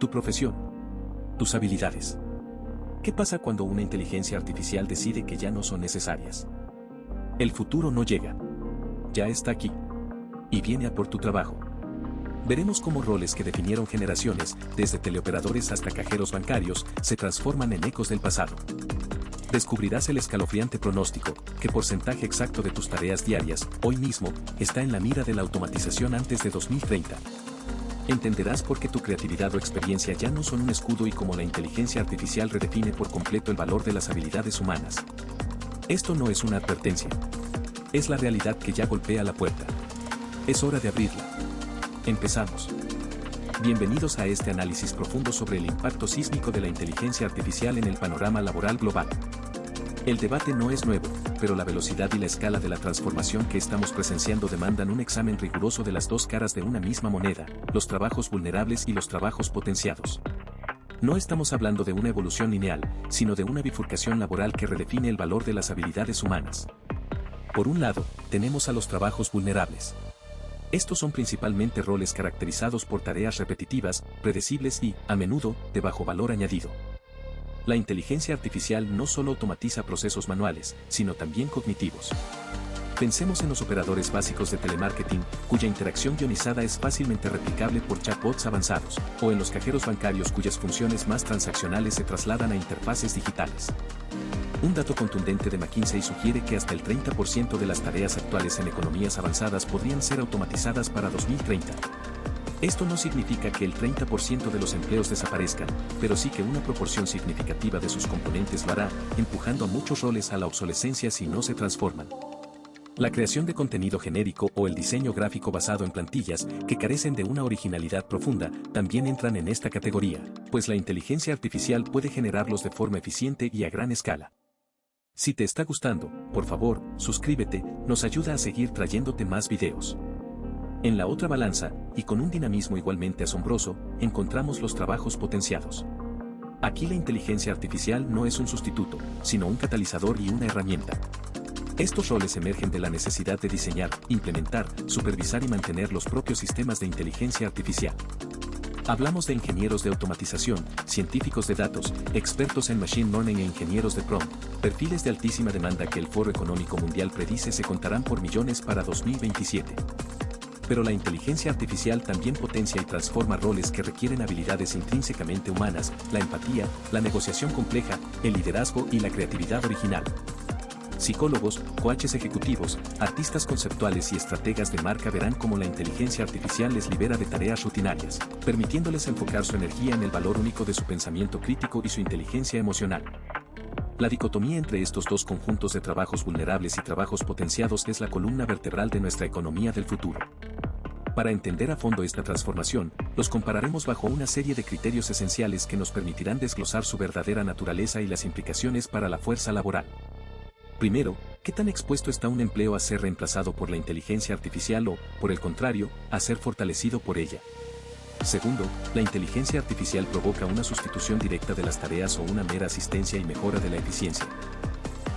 tu profesión, tus habilidades. ¿Qué pasa cuando una inteligencia artificial decide que ya no son necesarias? El futuro no llega. Ya está aquí. Y viene a por tu trabajo. Veremos cómo roles que definieron generaciones, desde teleoperadores hasta cajeros bancarios, se transforman en ecos del pasado. Descubrirás el escalofriante pronóstico, qué porcentaje exacto de tus tareas diarias, hoy mismo, está en la mira de la automatización antes de 2030. Entenderás por qué tu creatividad o experiencia ya no son un escudo y cómo la inteligencia artificial redefine por completo el valor de las habilidades humanas. Esto no es una advertencia. Es la realidad que ya golpea la puerta. Es hora de abrirla. Empezamos. Bienvenidos a este análisis profundo sobre el impacto sísmico de la inteligencia artificial en el panorama laboral global. El debate no es nuevo, pero la velocidad y la escala de la transformación que estamos presenciando demandan un examen riguroso de las dos caras de una misma moneda, los trabajos vulnerables y los trabajos potenciados. No estamos hablando de una evolución lineal, sino de una bifurcación laboral que redefine el valor de las habilidades humanas. Por un lado, tenemos a los trabajos vulnerables. Estos son principalmente roles caracterizados por tareas repetitivas, predecibles y, a menudo, de bajo valor añadido. La inteligencia artificial no solo automatiza procesos manuales, sino también cognitivos. Pensemos en los operadores básicos de telemarketing, cuya interacción guionizada es fácilmente replicable por chatbots avanzados, o en los cajeros bancarios cuyas funciones más transaccionales se trasladan a interfaces digitales. Un dato contundente de McKinsey sugiere que hasta el 30% de las tareas actuales en economías avanzadas podrían ser automatizadas para 2030. Esto no significa que el 30% de los empleos desaparezcan, pero sí que una proporción significativa de sus componentes lo hará, empujando a muchos roles a la obsolescencia si no se transforman. La creación de contenido genérico o el diseño gráfico basado en plantillas, que carecen de una originalidad profunda, también entran en esta categoría, pues la inteligencia artificial puede generarlos de forma eficiente y a gran escala. Si te está gustando, por favor, suscríbete, nos ayuda a seguir trayéndote más videos. En la otra balanza, y con un dinamismo igualmente asombroso, encontramos los trabajos potenciados. Aquí la inteligencia artificial no es un sustituto, sino un catalizador y una herramienta. Estos roles emergen de la necesidad de diseñar, implementar, supervisar y mantener los propios sistemas de inteligencia artificial. Hablamos de ingenieros de automatización, científicos de datos, expertos en machine learning e ingenieros de prompt, perfiles de altísima demanda que el Foro Económico Mundial predice se contarán por millones para 2027. Pero la inteligencia artificial también potencia y transforma roles que requieren habilidades intrínsecamente humanas, la empatía, la negociación compleja, el liderazgo y la creatividad original. Psicólogos, coaches ejecutivos, artistas conceptuales y estrategas de marca verán cómo la inteligencia artificial les libera de tareas rutinarias, permitiéndoles enfocar su energía en el valor único de su pensamiento crítico y su inteligencia emocional. La dicotomía entre estos dos conjuntos de trabajos vulnerables y trabajos potenciados es la columna vertebral de nuestra economía del futuro. Para entender a fondo esta transformación, los compararemos bajo una serie de criterios esenciales que nos permitirán desglosar su verdadera naturaleza y las implicaciones para la fuerza laboral. Primero, ¿qué tan expuesto está un empleo a ser reemplazado por la inteligencia artificial o, por el contrario, a ser fortalecido por ella? Segundo, ¿la inteligencia artificial provoca una sustitución directa de las tareas o una mera asistencia y mejora de la eficiencia?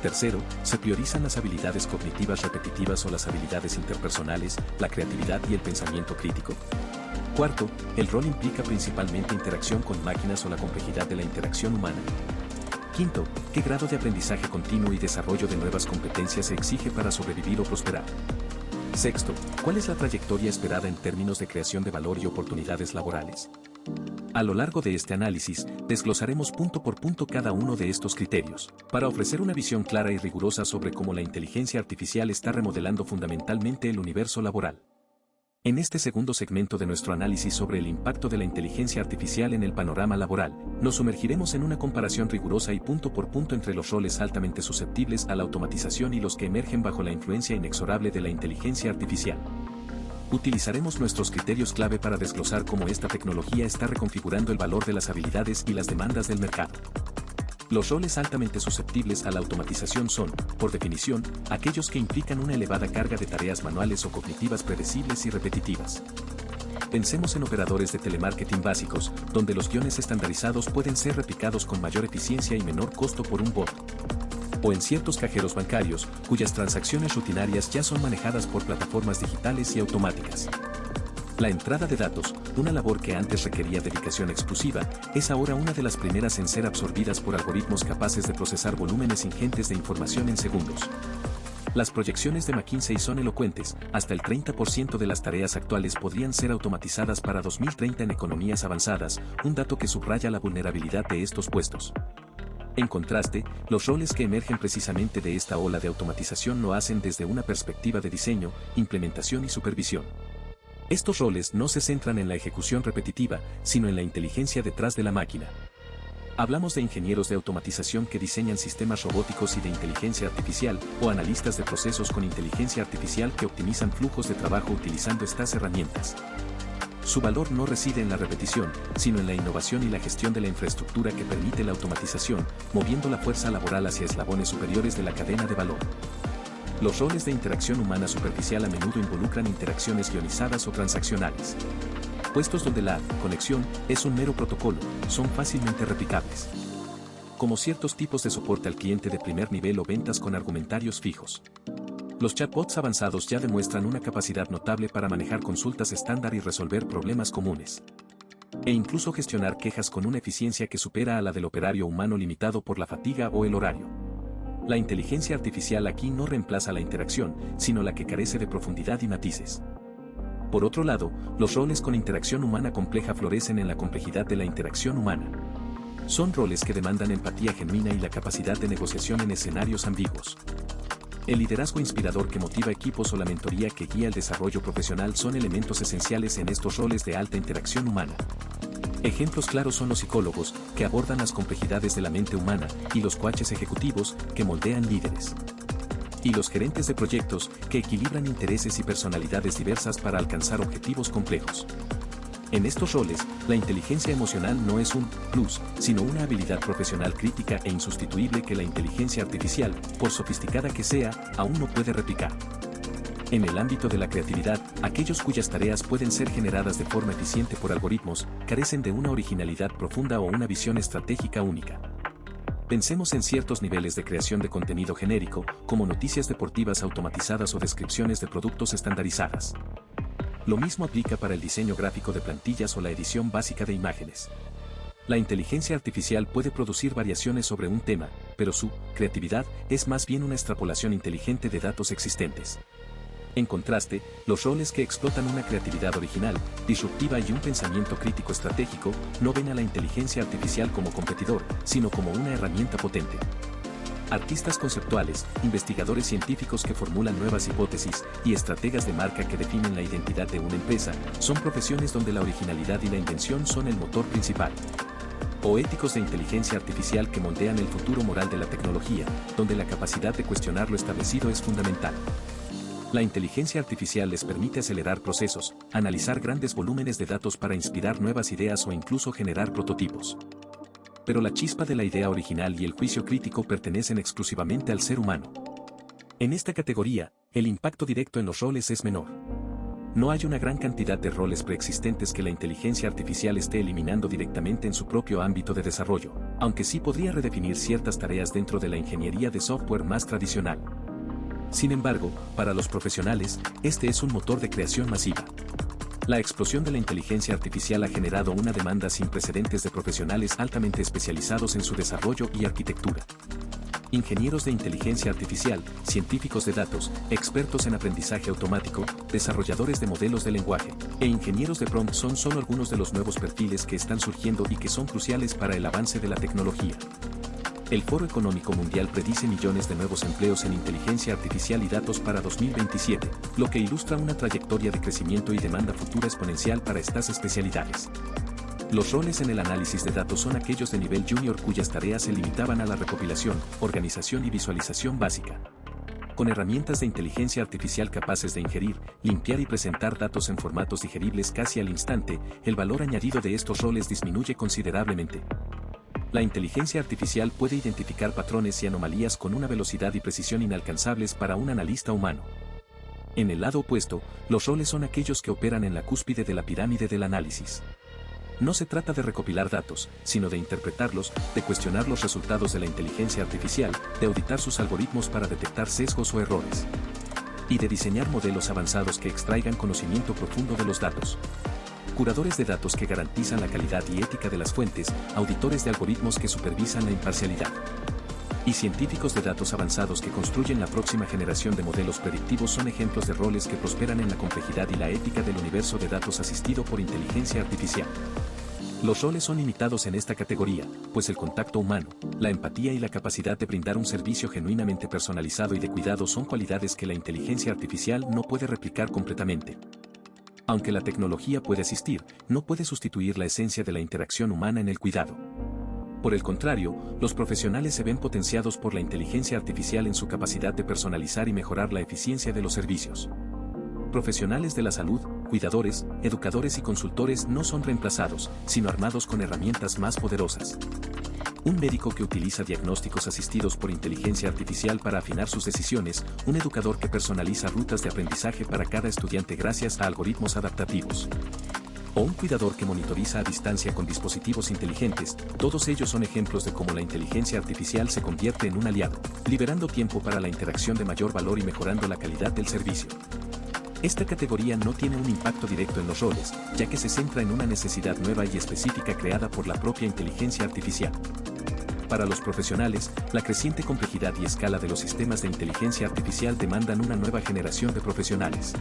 Tercero, ¿se priorizan las habilidades cognitivas repetitivas o las habilidades interpersonales, la creatividad y el pensamiento crítico? Cuarto, ¿el rol implica principalmente interacción con máquinas o la complejidad de la interacción humana? Quinto, ¿qué grado de aprendizaje continuo y desarrollo de nuevas competencias se exige para sobrevivir o prosperar? Sexto, ¿cuál es la trayectoria esperada en términos de creación de valor y oportunidades laborales? A lo largo de este análisis, desglosaremos punto por punto cada uno de estos criterios, para ofrecer una visión clara y rigurosa sobre cómo la inteligencia artificial está remodelando fundamentalmente el universo laboral. En este segundo segmento de nuestro análisis sobre el impacto de la inteligencia artificial en el panorama laboral, nos sumergiremos en una comparación rigurosa y punto por punto entre los roles altamente susceptibles a la automatización y los que emergen bajo la influencia inexorable de la inteligencia artificial. Utilizaremos nuestros criterios clave para desglosar cómo esta tecnología está reconfigurando el valor de las habilidades y las demandas del mercado. Los roles altamente susceptibles a la automatización son, por definición, aquellos que implican una elevada carga de tareas manuales o cognitivas predecibles y repetitivas. Pensemos en operadores de telemarketing básicos, donde los guiones estandarizados pueden ser replicados con mayor eficiencia y menor costo por un bot. O en ciertos cajeros bancarios, cuyas transacciones rutinarias ya son manejadas por plataformas digitales y automáticas. La entrada de datos, una labor que antes requería dedicación exclusiva, es ahora una de las primeras en ser absorbidas por algoritmos capaces de procesar volúmenes ingentes de información en segundos. Las proyecciones de McKinsey son elocuentes, hasta el 30% de las tareas actuales podrían ser automatizadas para 2030 en economías avanzadas, un dato que subraya la vulnerabilidad de estos puestos. En contraste, los roles que emergen precisamente de esta ola de automatización lo hacen desde una perspectiva de diseño, implementación y supervisión. Estos roles no se centran en la ejecución repetitiva, sino en la inteligencia detrás de la máquina. Hablamos de ingenieros de automatización que diseñan sistemas robóticos y de inteligencia artificial, o analistas de procesos con inteligencia artificial que optimizan flujos de trabajo utilizando estas herramientas. Su valor no reside en la repetición, sino en la innovación y la gestión de la infraestructura que permite la automatización, moviendo la fuerza laboral hacia eslabones superiores de la cadena de valor. Los roles de interacción humana superficial a menudo involucran interacciones guionizadas o transaccionales. Puestos donde la conexión es un mero protocolo, son fácilmente replicables. Como ciertos tipos de soporte al cliente de primer nivel o ventas con argumentarios fijos. Los chatbots avanzados ya demuestran una capacidad notable para manejar consultas estándar y resolver problemas comunes. E incluso gestionar quejas con una eficiencia que supera a la del operario humano limitado por la fatiga o el horario. La inteligencia artificial aquí no reemplaza la interacción, sino la que carece de profundidad y matices. Por otro lado, los roles con interacción humana compleja florecen en la complejidad de la interacción humana. Son roles que demandan empatía genuina y la capacidad de negociación en escenarios ambiguos. El liderazgo inspirador que motiva equipos o la mentoría que guía el desarrollo profesional son elementos esenciales en estos roles de alta interacción humana. Ejemplos claros son los psicólogos, que abordan las complejidades de la mente humana, y los coaches ejecutivos, que moldean líderes. Y los gerentes de proyectos, que equilibran intereses y personalidades diversas para alcanzar objetivos complejos. En estos roles, la inteligencia emocional no es un plus, sino una habilidad profesional crítica e insustituible que la inteligencia artificial, por sofisticada que sea, aún no puede replicar. En el ámbito de la creatividad, aquellos cuyas tareas pueden ser generadas de forma eficiente por algoritmos, carecen de una originalidad profunda o una visión estratégica única. Pensemos en ciertos niveles de creación de contenido genérico, como noticias deportivas automatizadas o descripciones de productos estandarizadas. Lo mismo aplica para el diseño gráfico de plantillas o la edición básica de imágenes. La inteligencia artificial puede producir variaciones sobre un tema, pero su creatividad es más bien una extrapolación inteligente de datos existentes. En contraste, los roles que explotan una creatividad original, disruptiva y un pensamiento crítico estratégico, no ven a la inteligencia artificial como competidor, sino como una herramienta potente. Artistas conceptuales, investigadores científicos que formulan nuevas hipótesis y estrategas de marca que definen la identidad de una empresa, son profesiones donde la originalidad y la invención son el motor principal. O éticos de inteligencia artificial que moldean el futuro moral de la tecnología, donde la capacidad de cuestionar lo establecido es fundamental. La inteligencia artificial les permite acelerar procesos, analizar grandes volúmenes de datos para inspirar nuevas ideas o incluso generar prototipos. Pero la chispa de la idea original y el juicio crítico pertenecen exclusivamente al ser humano. En esta categoría, el impacto directo en los roles es menor. No hay una gran cantidad de roles preexistentes que la inteligencia artificial esté eliminando directamente en su propio ámbito de desarrollo, aunque sí podría redefinir ciertas tareas dentro de la ingeniería de software más tradicional. Sin embargo, para los profesionales, este es un motor de creación masiva. La explosión de la inteligencia artificial ha generado una demanda sin precedentes de profesionales altamente especializados en su desarrollo y arquitectura. Ingenieros de inteligencia artificial, científicos de datos, expertos en aprendizaje automático, desarrolladores de modelos de lenguaje, e ingenieros de prompt son solo algunos de los nuevos perfiles que están surgiendo y que son cruciales para el avance de la tecnología. El Foro Económico Mundial predice millones de nuevos empleos en inteligencia artificial y datos para 2027, lo que ilustra una trayectoria de crecimiento y demanda futura exponencial para estas especialidades. Los roles en el análisis de datos son aquellos de nivel junior cuyas tareas se limitaban a la recopilación, organización y visualización básica. Con herramientas de inteligencia artificial capaces de ingerir, limpiar y presentar datos en formatos digeribles casi al instante, el valor añadido de estos roles disminuye considerablemente. La inteligencia artificial puede identificar patrones y anomalías con una velocidad y precisión inalcanzables para un analista humano. En el lado opuesto, los roles son aquellos que operan en la cúspide de la pirámide del análisis. No se trata de recopilar datos, sino de interpretarlos, de cuestionar los resultados de la inteligencia artificial, de auditar sus algoritmos para detectar sesgos o errores. y de diseñar modelos avanzados que extraigan conocimiento profundo de los datos. Curadores de datos que garantizan la calidad y ética de las fuentes, auditores de algoritmos que supervisan la imparcialidad. Y científicos de datos avanzados que construyen la próxima generación de modelos predictivos son ejemplos de roles que prosperan en la complejidad y la ética del universo de datos asistido por inteligencia artificial. Los roles son limitados en esta categoría, pues el contacto humano, la empatía y la capacidad de brindar un servicio genuinamente personalizado y de cuidado son cualidades que la inteligencia artificial no puede replicar completamente. Aunque la tecnología puede asistir, no puede sustituir la esencia de la interacción humana en el cuidado. Por el contrario, los profesionales se ven potenciados por la inteligencia artificial en su capacidad de personalizar y mejorar la eficiencia de los servicios. Profesionales de la salud, cuidadores, educadores y consultores no son reemplazados, sino armados con herramientas más poderosas. Un médico que utiliza diagnósticos asistidos por inteligencia artificial para afinar sus decisiones, un educador que personaliza rutas de aprendizaje para cada estudiante gracias a algoritmos adaptativos. O un cuidador que monitoriza a distancia con dispositivos inteligentes, todos ellos son ejemplos de cómo la inteligencia artificial se convierte en un aliado, liberando tiempo para la interacción de mayor valor y mejorando la calidad del servicio. Esta categoría no tiene un impacto directo en los roles, ya que se centra en una necesidad nueva y específica creada por la propia inteligencia artificial. Para los profesionales, la creciente complejidad y escala de los sistemas de inteligencia artificial demandan una nueva generación de profesionales.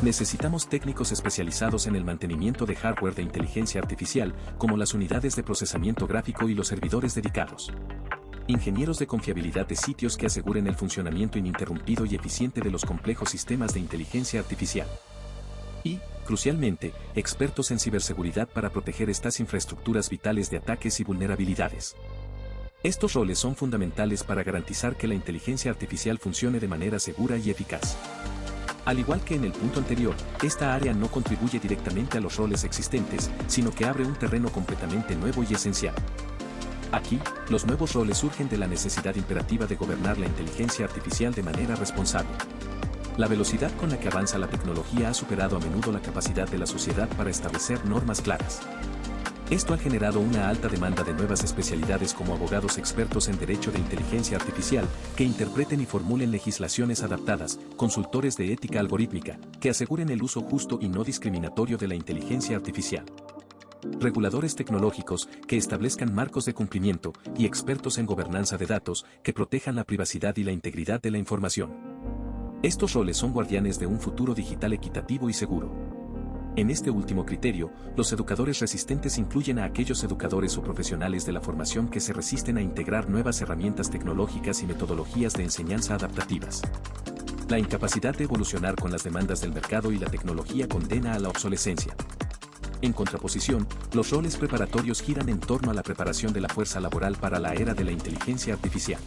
Necesitamos técnicos especializados en el mantenimiento de hardware de inteligencia artificial, como las unidades de procesamiento gráfico y los servidores dedicados. Ingenieros de confiabilidad de sitios que aseguren el funcionamiento ininterrumpido y eficiente de los complejos sistemas de inteligencia artificial. Y, crucialmente, expertos en ciberseguridad para proteger estas infraestructuras vitales de ataques y vulnerabilidades. Estos roles son fundamentales para garantizar que la inteligencia artificial funcione de manera segura y eficaz. Al igual que en el punto anterior, esta área no contribuye directamente a los roles existentes, sino que abre un terreno completamente nuevo y esencial. Aquí, los nuevos roles surgen de la necesidad imperativa de gobernar la inteligencia artificial de manera responsable. La velocidad con la que avanza la tecnología ha superado a menudo la capacidad de la sociedad para establecer normas claras. Esto ha generado una alta demanda de nuevas especialidades como abogados expertos en derecho de inteligencia artificial, que interpreten y formulen legislaciones adaptadas, consultores de ética algorítmica, que aseguren el uso justo y no discriminatorio de la inteligencia artificial. Reguladores tecnológicos, que establezcan marcos de cumplimiento, y expertos en gobernanza de datos, que protejan la privacidad y la integridad de la información. Estos roles son guardianes de un futuro digital equitativo y seguro. En este último criterio, los educadores resistentes incluyen a aquellos educadores o profesionales de la formación que se resisten a integrar nuevas herramientas tecnológicas y metodologías de enseñanza adaptativas. La incapacidad de evolucionar con las demandas del mercado y la tecnología condena a la obsolescencia. En contraposición, los roles preparatorios giran en torno a la preparación de la fuerza laboral para la era de la inteligencia artificial.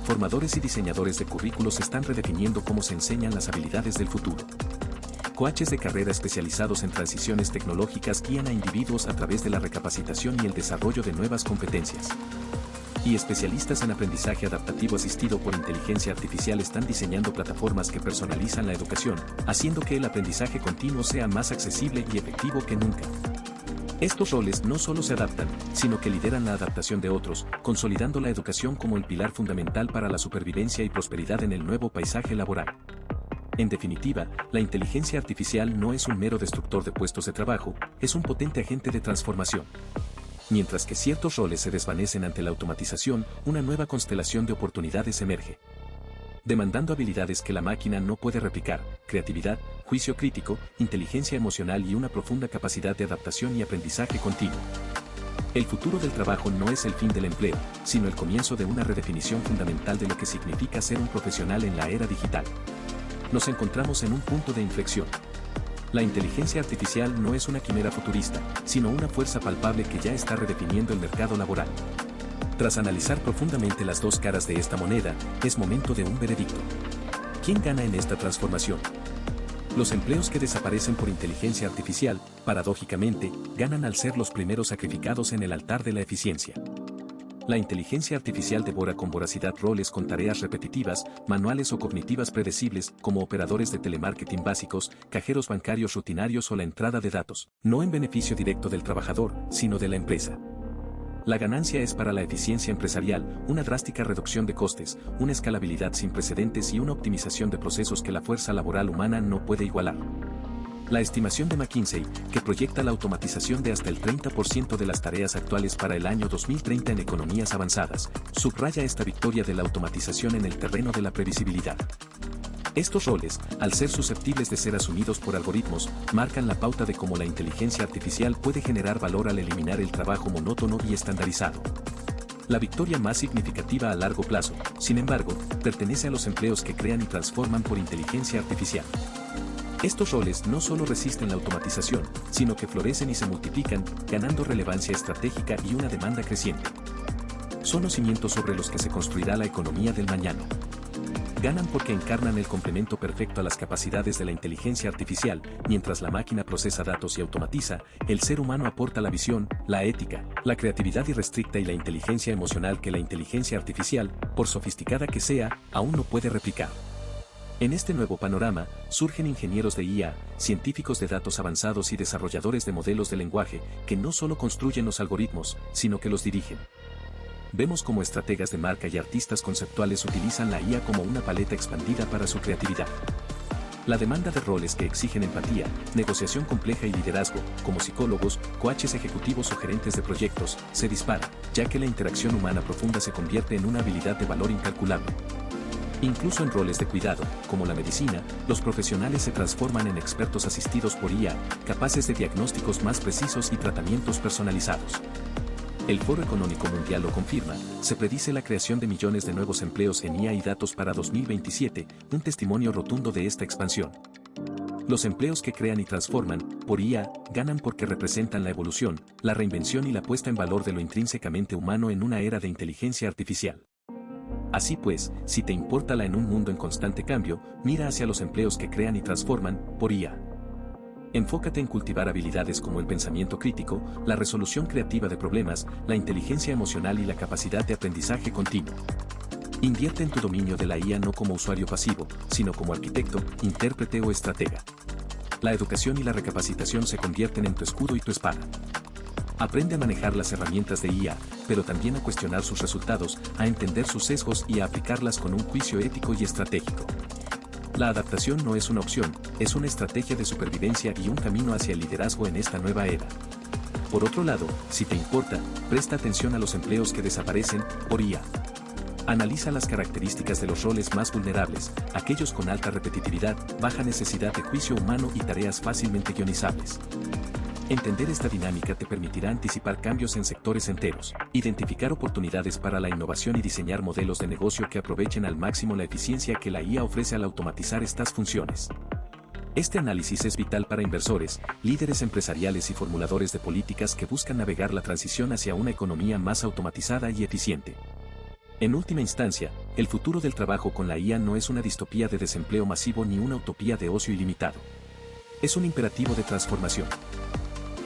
Formadores y diseñadores de currículos están redefiniendo cómo se enseñan las habilidades del futuro. Coaches de carrera especializados en transiciones tecnológicas guían a individuos a través de la recapacitación y el desarrollo de nuevas competencias. Y especialistas en aprendizaje adaptativo asistido por inteligencia artificial están diseñando plataformas que personalizan la educación, haciendo que el aprendizaje continuo sea más accesible y efectivo que nunca. Estos roles no solo se adaptan, sino que lideran la adaptación de otros, consolidando la educación como el pilar fundamental para la supervivencia y prosperidad en el nuevo paisaje laboral. En definitiva, la inteligencia artificial no es un mero destructor de puestos de trabajo, es un potente agente de transformación. Mientras que ciertos roles se desvanecen ante la automatización, una nueva constelación de oportunidades emerge. Demandando habilidades que la máquina no puede replicar, creatividad, juicio crítico, inteligencia emocional y una profunda capacidad de adaptación y aprendizaje continuo. El futuro del trabajo no es el fin del empleo, sino el comienzo de una redefinición fundamental de lo que significa ser un profesional en la era digital. Nos encontramos en un punto de inflexión. La inteligencia artificial no es una quimera futurista, sino una fuerza palpable que ya está redefiniendo el mercado laboral. Tras analizar profundamente las dos caras de esta moneda, es momento de un veredicto. ¿Quién gana en esta transformación? Los empleos que desaparecen por inteligencia artificial, paradójicamente, ganan al ser los primeros sacrificados en el altar de la eficiencia. La inteligencia artificial devora con voracidad roles con tareas repetitivas, manuales o cognitivas predecibles, como operadores de telemarketing básicos, cajeros bancarios rutinarios o la entrada de datos, no en beneficio directo del trabajador, sino de la empresa. La ganancia es para la eficiencia empresarial, una drástica reducción de costes, una escalabilidad sin precedentes y una optimización de procesos que la fuerza laboral humana no puede igualar. La estimación de McKinsey, que proyecta la automatización de hasta el 30% de las tareas actuales para el año 2030 en economías avanzadas, subraya esta victoria de la automatización en el terreno de la previsibilidad. Estos roles, al ser susceptibles de ser asumidos por algoritmos, marcan la pauta de cómo la inteligencia artificial puede generar valor al eliminar el trabajo monótono y estandarizado. La victoria más significativa a largo plazo, sin embargo, pertenece a los empleos que crean y transforman por inteligencia artificial. Estos roles no solo resisten la automatización, sino que florecen y se multiplican, ganando relevancia estratégica y una demanda creciente. Son los cimientos sobre los que se construirá la economía del mañana. Ganan porque encarnan el complemento perfecto a las capacidades de la inteligencia artificial, mientras la máquina procesa datos y automatiza, el ser humano aporta la visión, la ética, la creatividad irrestricta y la inteligencia emocional que la inteligencia artificial, por sofisticada que sea, aún no puede replicar. En este nuevo panorama, surgen ingenieros de IA, científicos de datos avanzados y desarrolladores de modelos de lenguaje, que no solo construyen los algoritmos, sino que los dirigen. Vemos cómo estrategas de marca y artistas conceptuales utilizan la IA como una paleta expandida para su creatividad. La demanda de roles que exigen empatía, negociación compleja y liderazgo, como psicólogos, coaches ejecutivos o gerentes de proyectos, se dispara, ya que la interacción humana profunda se convierte en una habilidad de valor incalculable. Incluso en roles de cuidado, como la medicina, los profesionales se transforman en expertos asistidos por IA, capaces de diagnósticos más precisos y tratamientos personalizados. El Foro Económico Mundial lo confirma, se predice la creación de millones de nuevos empleos en IA y datos para 2027, un testimonio rotundo de esta expansión. Los empleos que crean y transforman, por IA, ganan porque representan la evolución, la reinvención y la puesta en valor de lo intrínsecamente humano en una era de inteligencia artificial. Así pues, si te importa la en un mundo en constante cambio, mira hacia los empleos que crean y transforman, por IA. Enfócate en cultivar habilidades como el pensamiento crítico, la resolución creativa de problemas, la inteligencia emocional y la capacidad de aprendizaje continuo. Invierte en tu dominio de la IA no como usuario pasivo, sino como arquitecto, intérprete o estratega. La educación y la recapacitación se convierten en tu escudo y tu espada. Aprende a manejar las herramientas de IA, pero también a cuestionar sus resultados, a entender sus sesgos y a aplicarlas con un juicio ético y estratégico. La adaptación no es una opción, es una estrategia de supervivencia y un camino hacia el liderazgo en esta nueva era. Por otro lado, si te importa, presta atención a los empleos que desaparecen por IA. Analiza las características de los roles más vulnerables, aquellos con alta repetitividad, baja necesidad de juicio humano y tareas fácilmente guionizables. Entender esta dinámica te permitirá anticipar cambios en sectores enteros, identificar oportunidades para la innovación y diseñar modelos de negocio que aprovechen al máximo la eficiencia que la IA ofrece al automatizar estas funciones. Este análisis es vital para inversores, líderes empresariales y formuladores de políticas que buscan navegar la transición hacia una economía más automatizada y eficiente. En última instancia, el futuro del trabajo con la IA no es una distopía de desempleo masivo ni una utopía de ocio ilimitado. Es un imperativo de transformación.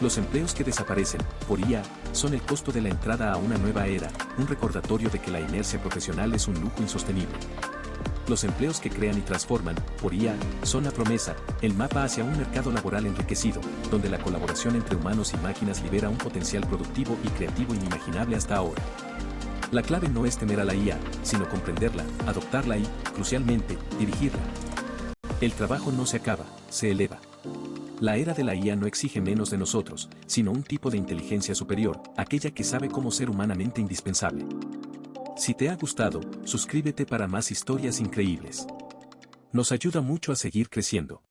Los empleos que desaparecen, por IA, son el costo de la entrada a una nueva era, un recordatorio de que la inercia profesional es un lujo insostenible. Los empleos que crean y transforman, por IA, son la promesa, el mapa hacia un mercado laboral enriquecido, donde la colaboración entre humanos y máquinas libera un potencial productivo y creativo inimaginable hasta ahora. La clave no es temer a la IA, sino comprenderla, adoptarla y, crucialmente, dirigirla. El trabajo no se acaba, se eleva. La era de la IA no exige menos de nosotros, sino un tipo de inteligencia superior, aquella que sabe cómo ser humanamente indispensable. Si te ha gustado, suscríbete para más historias increíbles. Nos ayuda mucho a seguir creciendo.